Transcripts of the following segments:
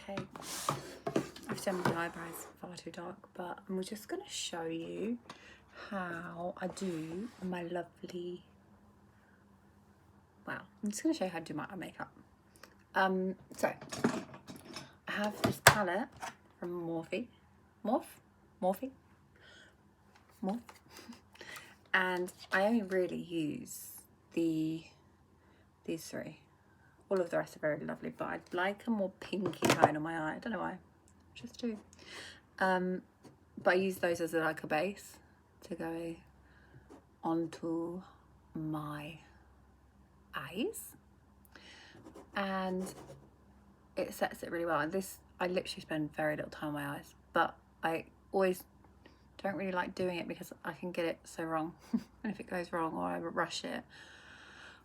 okay. I've done my eyebrows far too dark, but I'm just going to show you how I do my lovely, well, I'm just going to show you how to do my eye makeup. So I have this palette from morphe, and I only really use these three. All of the rest are very lovely, but I'd like a more pinky tone on my eye. I don't know why, just do. But I use those as like a base to go onto my eyes, and it sets it really well. And this, I literally spend very little time on my eyes, but I always don't really like doing it because I can get it so wrong. And if it goes wrong or I rush it,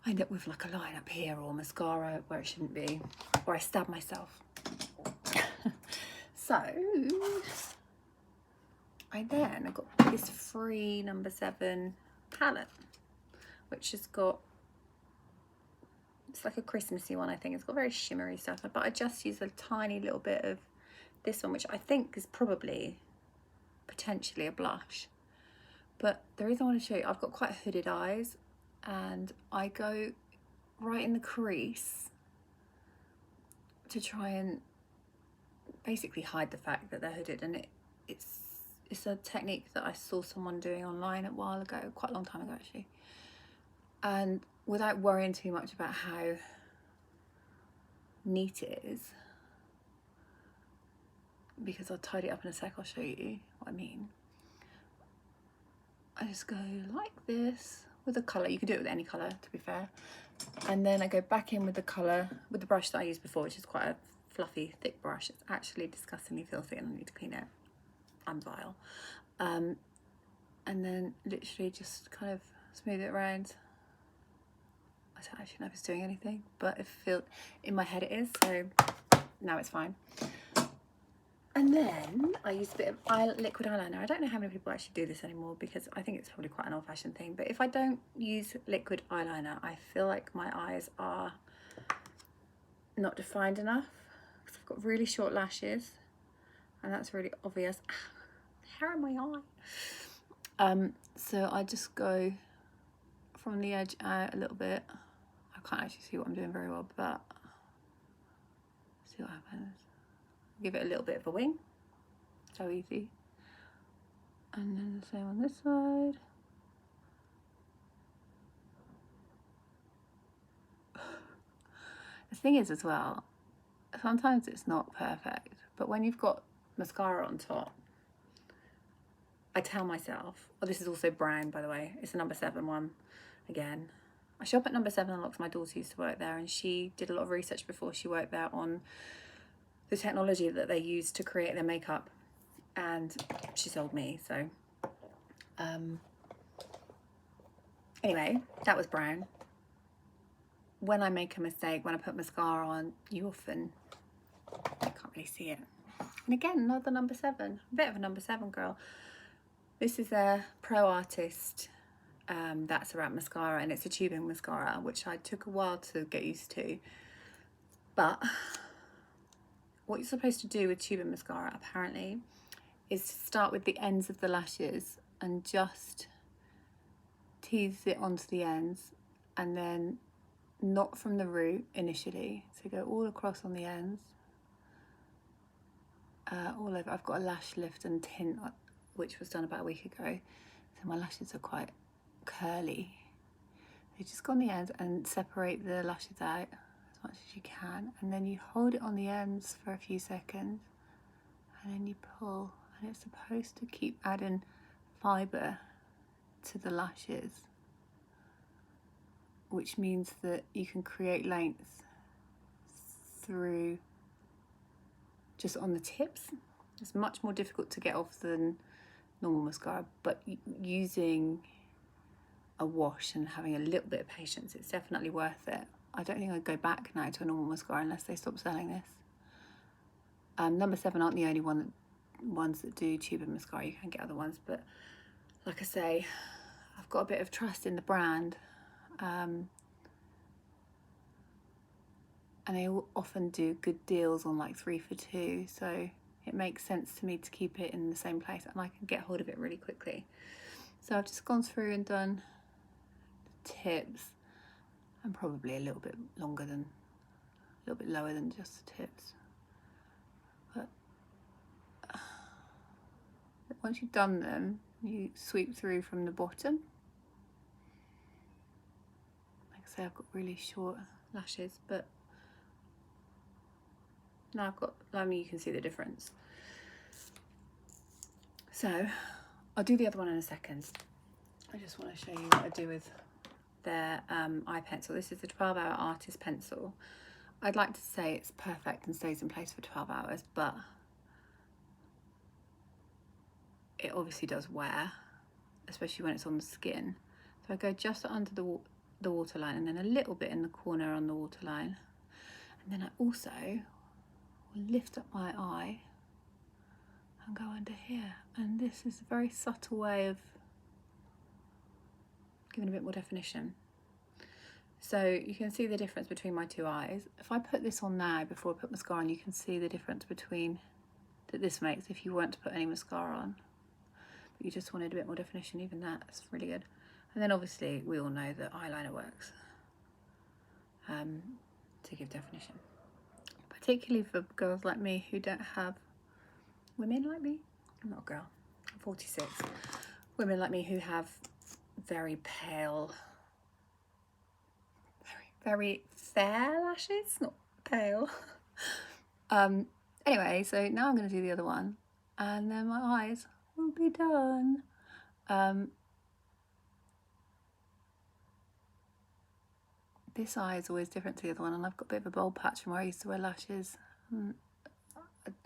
I end up with like a line up here or mascara where it shouldn't be, or I stab myself. So I got this free No. 7 palette, which has got, it's like a Christmassy one, I think. It's got very shimmery stuff, but I just use a tiny little bit of this one, which I think is probably potentially a blush. But the reason I want to show you, I've got quite hooded eyes, and I go right in the crease to try and basically hide the fact that they're hooded. And it's a technique that I saw someone doing online a while ago, quite a long time ago actually, and without worrying too much about how neat it is, because I'll tidy it up in a sec, I'll show you what I mean. I just go like this with a colour. You can do it with any colour, to be fair. And then I go back in with the colour, with the brush that I used before, which is quite a fluffy, thick brush. It's actually disgustingly filthy and I need to clean it. I'm vile. And then literally just kind of smooth it around. I don't actually know if it's doing anything, but it feels, in my head it is, so now it's fine. And then I use a bit of liquid eyeliner. I don't know how many people actually do this anymore, because I think it's probably quite an old-fashioned thing, but if I don't use liquid eyeliner, I feel like my eyes are not defined enough, because I've got really short lashes, and that's really obvious. Hair in my eye. So I just go from the edge out a little bit. I can't actually see what I'm doing very well, but see what happens. Give it a little bit of a wing. So easy. And then the same on this side. The thing is as well, sometimes it's not perfect, but when you've got mascara on top, I tell myself, oh, this is also brown, by the way. It's a No. 7 one. Again, I shop at No. 7 Unlocks. My daughter used to work there, and she did a lot of research before she worked there on the technology that they use to create their makeup, and she sold me. So anyway, that was brown. When I make a mistake, when I put mascara on, you often, I can't really see it. And again, another No. 7, a bit of a No. 7 girl. This is a Pro Artist That's Around mascara, and it's a tubing mascara, which I took a while to get used to. But what you're supposed to do with tubing mascara, apparently, is to start with the ends of the lashes and just tease it onto the ends, and then not from the root initially. So go all across on the ends, all over. I've got a lash lift and tint, which was done about a week ago, so my lashes are quite curly. You just go on the ends and separate the lashes out as much as you can, and then you hold it on the ends for a few seconds, and then you pull, and it's supposed to keep adding fibre to the lashes, which means that you can create length through just on the tips. It's much more difficult to get off than normal mascara, but using a wash and having a little bit of patience, it's definitely worth it. I don't think I'd go back now to a normal mascara unless they stop selling this. No. 7 aren't the only ones that do tubing mascara. You can get other ones, but like I say, I've got a bit of trust in the brand. and they often do good deals on like 3 for 2, so it makes sense to me to keep it in the same place and I can get hold of it really quickly. So I've just gone through and done the tips, and probably a little bit longer than, a little bit lower than just the tips. But once you've done them, you sweep through from the bottom. Like I say, I've got really short lashes, but now I've got, I mean, you can see the difference. So I'll do the other one in a second. I just want to show you what I do with their eye pencil. This is the 12 Hour Artist pencil. I'd like to say it's perfect and stays in place for 12 hours, but it obviously does wear, especially when it's on the skin. So I go just under the waterline and then a little bit in the corner on the waterline. And then I also will lift up my eye and go under here. And this is a very subtle way of giving a bit more definition. So you can see the difference between my two eyes. If I put this on now before I put mascara on, you can see the difference between that this makes if you weren't to put any mascara on. But you just wanted a bit more definition, even that's really good. And then obviously we all know that eyeliner works to give definition. Particularly for girls like me who don't have, women like me, I'm not a girl, I'm 46. Women like me who have very pale, very fair lashes, not pale. Anyway, so now I'm going to do the other one and then my eyes will be done. This eye is always different to the other one, and I've got a bit of a bold patch from where I used to wear lashes.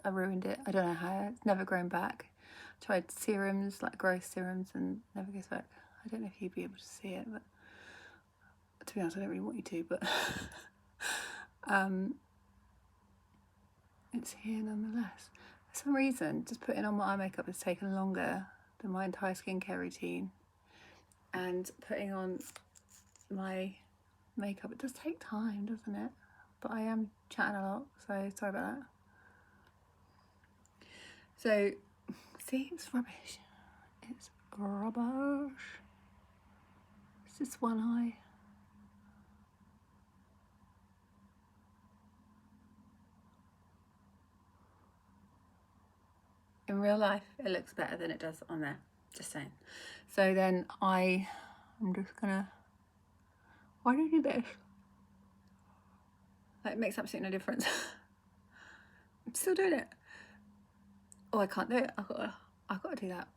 I ruined it. I don't know how. It's never grown back. I tried serums, like growth serums, and never goes back. I don't know if you'd be able to see it, but to be honest, I don't really want you to, but it's here nonetheless. For some reason, just putting on my eye makeup has taken longer than my entire skincare routine, and putting on my makeup, it does take time, doesn't it? But I am chatting a lot, so sorry about that. So see, it's rubbish. It's rubbish. It's just one eye. In real life it looks better than it does on there, just saying. So then I'm just gonna, why do I do this? It makes absolutely no difference. I'm still doing it. Oh, I can't do it. I've got to do that.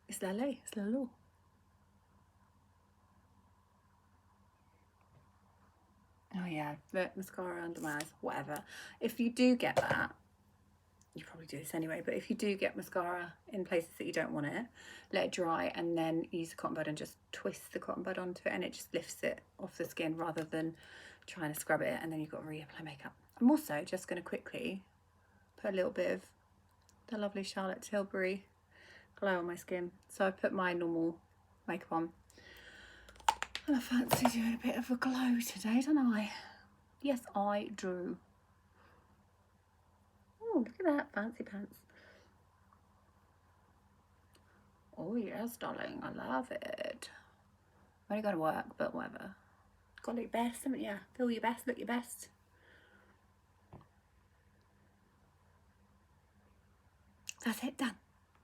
It's la ley, it's la law. Oh yeah, the mascara under my eyes, whatever. If you do get that, you probably do this anyway, but if you do get mascara in places that you don't want it, let it dry and then use a cotton bud and just twist the cotton bud onto it, and it just lifts it off the skin rather than trying to scrub it and then you've got to reapply makeup. I'm also just going to quickly put a little bit of the lovely Charlotte Tilbury glow on my skin. So I put my normal makeup on and I fancy doing a bit of a glow today, don't I? Yes, I do. Oh, look at that, fancy pants. Oh yes, darling, I love it. I'm only going to work, but whatever. Got to look best, haven't you? Feel your best, look your best. That's it, done.